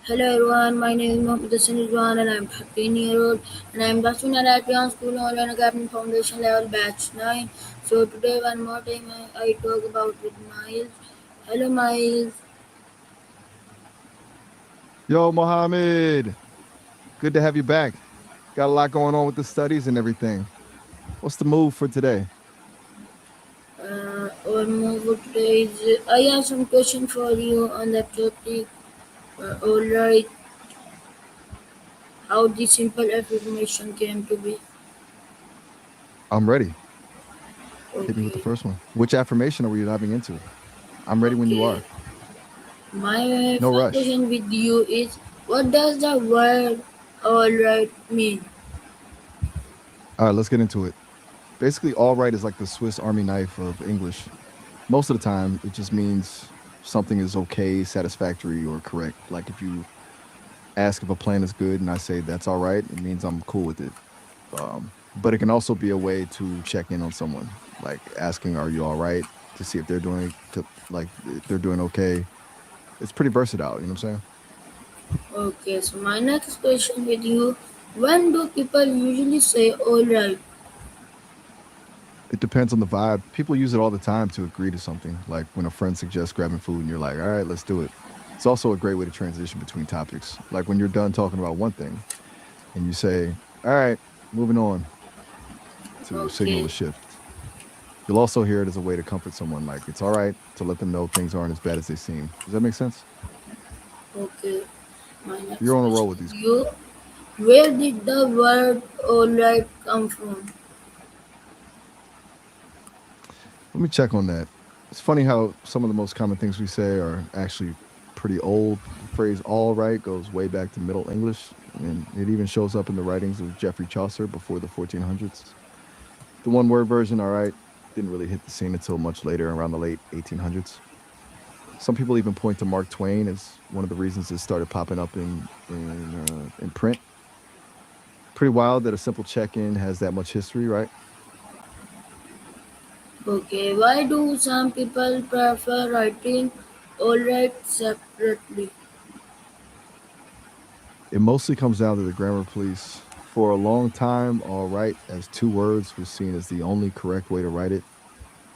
Hello everyone, my name is Mohammed Rizwan and I'm 13 years old and I'm pursuing at Advanced School Online Academy Foundation Level Batch 9. So today one more time I talk about with Miles. Hello Miles. Yo, Mohammed, good to have you back. Got a lot going on with the studies and everything. What's the move for today? Our move for today is I have some question for you on that topic. Alright, how the simple affirmation came to be. I'm ready. Hit me with the Okay, first one. Which affirmation are we diving into? I'm ready when you okay. are. My No first rush. question with you is what does the word alright mean? All right, let's get into it. Basically, all right is like the Swiss Army knife of English. Most of the time, it just means something is okay, satisfactory, or correct. Like if you ask if a plan is good and I say that's all right, it means I'm cool with it. But it can also be a way to check in on someone, like asking, "Are you all right?" to see if they're doing like if they're doing okay. It's pretty versatile. You know what I'm saying? Okay, so my next question with you, when do people usually say alright? It depends on the vibe. People use it all the time to agree to something, like when a friend suggests grabbing food and you're like, "All right, let's do it." It's also a great way to transition between topics. Like when you're done talking about one thing and you say, "All right, moving on," to signal Okay, a shift. You'll also hear it as a way to comfort someone, like it's all right to let them know things aren't as bad as they seem. Does that make sense? okay. My next You're on a roll question with with these. you, where did the word alright come from? Let me check on that. It's funny how some of the most common things we say are actually pretty old. The phrase all right goes way back to Middle English, and it even shows up in the writings of Geoffrey Chaucer before the 1400s. The one word version, all right, didn't really hit the scene until much later, around the late 1800s. Some people even point to Mark Twain as one of the reasons it started popping up in print. Pretty wild that a simple check in has that much history, right? Okay, why do some people prefer writing alright separately? It mostly comes down to the grammar police. For a long time, all right, as two words was seen as the only correct way to write it.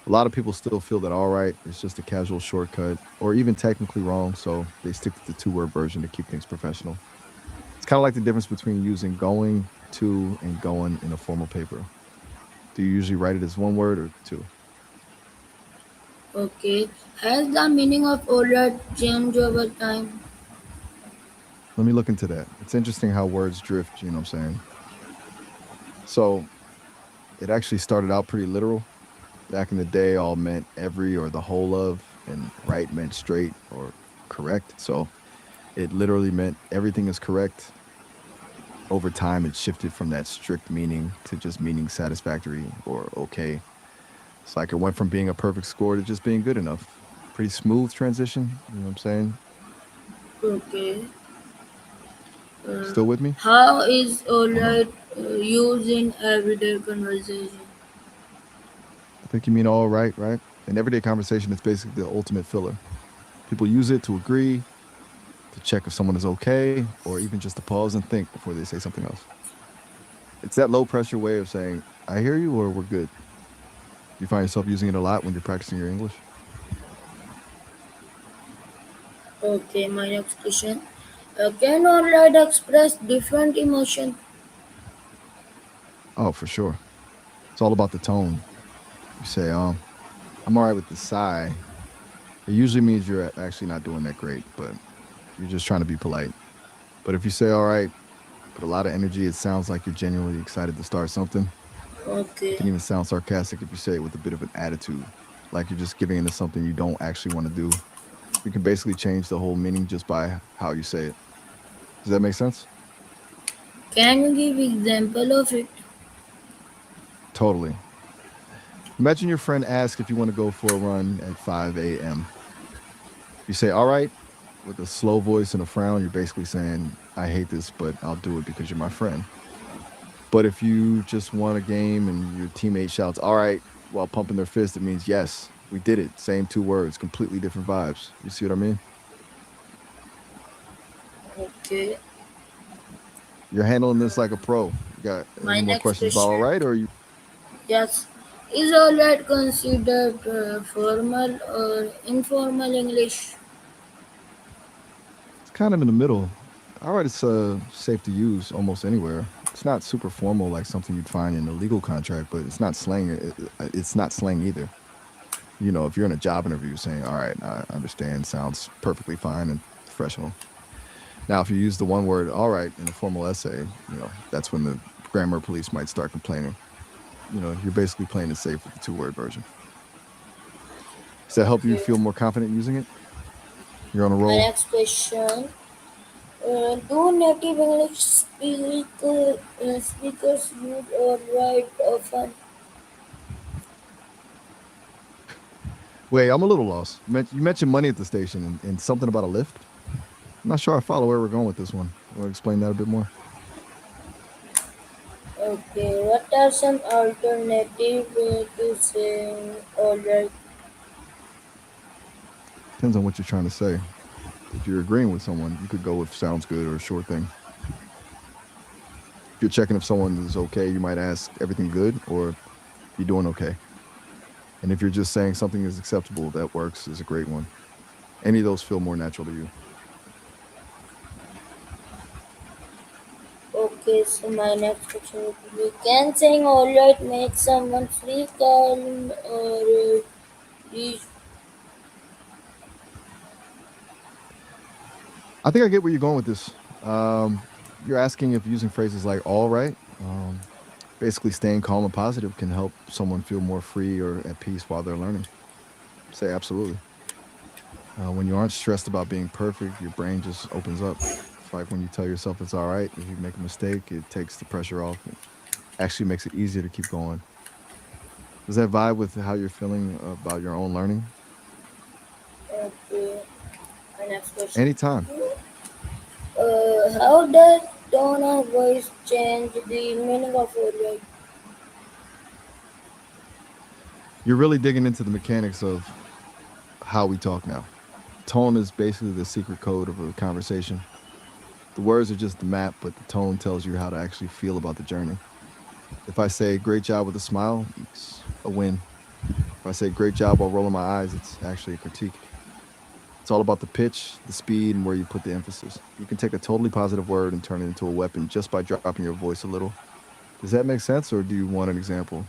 A lot of people still feel that all right is just a casual shortcut or even technically wrong, so they stick to the two-word version to keep things professional. It's kind of like the difference between using going to and going in a formal paper. Do you usually write it as one word or two? Okay, has the meaning of alright changed over time? Let me look into that. It's interesting how words drift, you know what I'm saying? So it actually started out pretty literal. Back in the day, all meant every or the whole of, and right meant straight or correct. So it literally meant everything is correct. Over time, it shifted from that strict meaning to just meaning satisfactory or okay. It's like it went from being a perfect score to just being good enough. Pretty smooth transition. You know what I'm saying? Okay, uh, Still with me? how is Oh no. alright used in everyday conversation? I think you mean all right, right? In everyday conversation, it's basically the ultimate filler. People use it to agree, to check if someone is okay, or even just to pause and think before they say something else. It's that low pressure way of saying, I hear you, or we're good. Do you find yourself using it a lot when you're practicing your English? Okay, my next question. Can alright express different emotion? Oh, for sure. It's all about the tone. You say, I'm all right with the sigh. It usually means you're actually not doing that great, but you're just trying to be polite. But if you say, all right, with a lot of energy, it sounds like you're genuinely excited to start something. It Okay, can even sound sarcastic if you say it with a bit of an attitude, like you're just giving into something you don't actually want to do. You can basically change the whole meaning just by how you say it. Does that make sense? can you give example of it? Totally. Imagine your friend asks if you want to go for a run at 5 a.m. If you say, all right, with a slow voice and a frown, you're basically saying, I hate this, but I'll do it because you're my friend. But if you just won a game and your teammate shouts, all right, while pumping their fist, it means, yes, we did it. Same two words, completely different vibes. You see what I mean? Okay. You're handling this like a pro. You got My any more next questions about all question. right, or you? Yes. Is all right considered formal or informal English? It's kind of in the middle. All right, it's safe to use almost anywhere. It's not super formal like something you'd find in a legal contract, but it's not slang. It's not slang either. You know, if you're in a job interview saying, "All right, I understand," sounds perfectly fine and professional. Now, if you use the one word "all right" in a formal essay, you know that's when the grammar police might start complaining. You know, you're basically playing it safe with the two-word version. Does that help you Okay. feel more confident using it? You're on a My roll. next question. Do native English speakers use or write often? Wait, I'm a little lost. You mentioned money at the station and something about a lift. I'm not sure I follow where we're going with this one. You want to explain that a bit more? Okay, what are some alternative to saying alright? Depends on what you're trying to say. If you're agreeing with someone, you could go with sounds good or short thing. If you're checking if someone is okay, you might ask everything good or you doing okay. And if you're just saying something is acceptable, that works is a great one. Any of those feel more natural to you. Okay, so my next question would be can saying alright make someone feel calm or re- I think I get where you're going with this. You're asking if using phrases like all right, basically staying calm and positive can help someone feel more free or at peace while they're learning. Say absolutely. When you aren't stressed about being perfect, your brain just opens up. It's like when you tell yourself it's all right. If you make a mistake, it takes the pressure off. It actually makes it easier to keep going. Does that vibe with how you're feeling about your own learning? okay. My next question Anytime. would be how does tone of voice change the meaning of alright? You're really digging into the mechanics of how we talk now. Tone is basically the secret code of a conversation. The words are just the map, but the tone tells you how to actually feel about the journey. If I say great job with a smile, it's a win. If I say great job while rolling my eyes, it's actually a critique. It's all about the pitch, the speed, and where you put the emphasis. You can take a totally positive word and turn it into a weapon just by dropping your voice a little. Does that make sense, or do you want an example?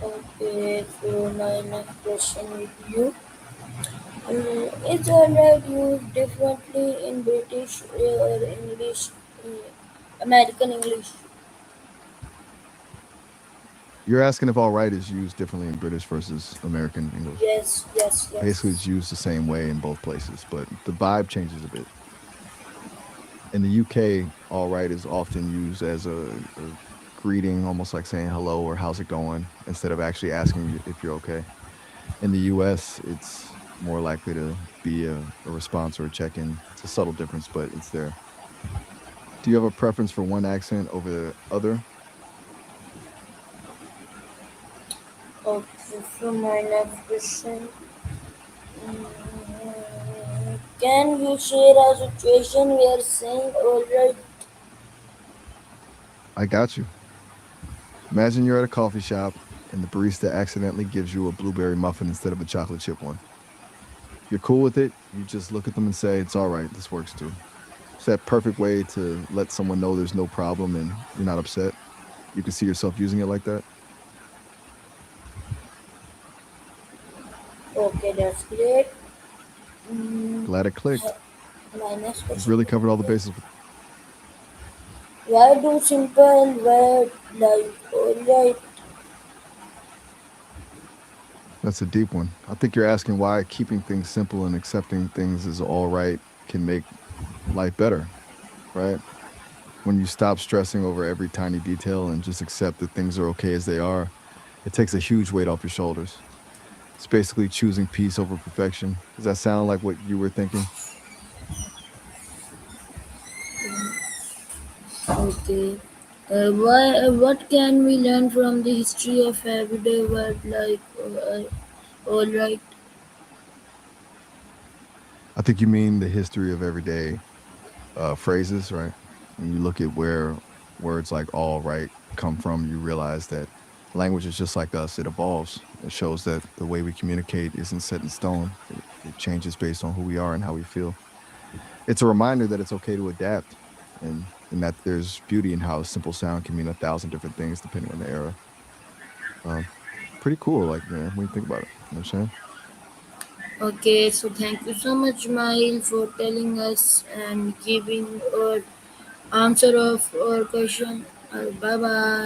Okay, so my next question with you. Is alright used differently in British or English, American English? You're asking if all right is used differently in British versus American English. Yes, yes, Basically, yes. it's used the same way in both places, but the vibe changes a bit. In the UK, all right is often used as a greeting, almost like saying hello or how's it going, instead of actually asking you if you're okay. In the US, it's more likely to be a response or a check in. It's a subtle difference, but it's there. Do you have a preference for one accent over the other? Okay, so my next question. Can you share a situation where saying alright? I got you. Imagine you're at a coffee shop and the barista accidentally gives you a blueberry muffin instead of a chocolate chip one. You're cool with it. You just look at them and say, it's all right. This works too. It's that perfect way to let someone know there's no problem and you're not upset. You can see yourself using it like that. Okay, that's great. Mm, Glad it clicked. my next You've question really would covered all the be bases. why do simple words like alright? That's a deep one. I think you're asking why keeping things simple and accepting things as all right can make life better, right? When you stop stressing over every tiny detail and just accept that things are okay as they are, it takes a huge weight off your shoulders. It's basically choosing peace over perfection. Does that sound like what you were thinking? Okay. What can we learn from the history of everyday word like alright? I think you mean the history of everyday phrases, right? When you look at where words like all right come from, you realize that language is just like us. It evolves. It shows that the way we communicate isn't set in stone. It changes based on who we are and how we feel. It's a reminder that it's okay to adapt, and that there's beauty in how a simple sound can mean a thousand different things depending on the era. Um, Pretty cool, like, when you think about it. You know what I'm saying? Okay, so thank you so much, Mail, for telling us and giving our answer of our question. Bye bye.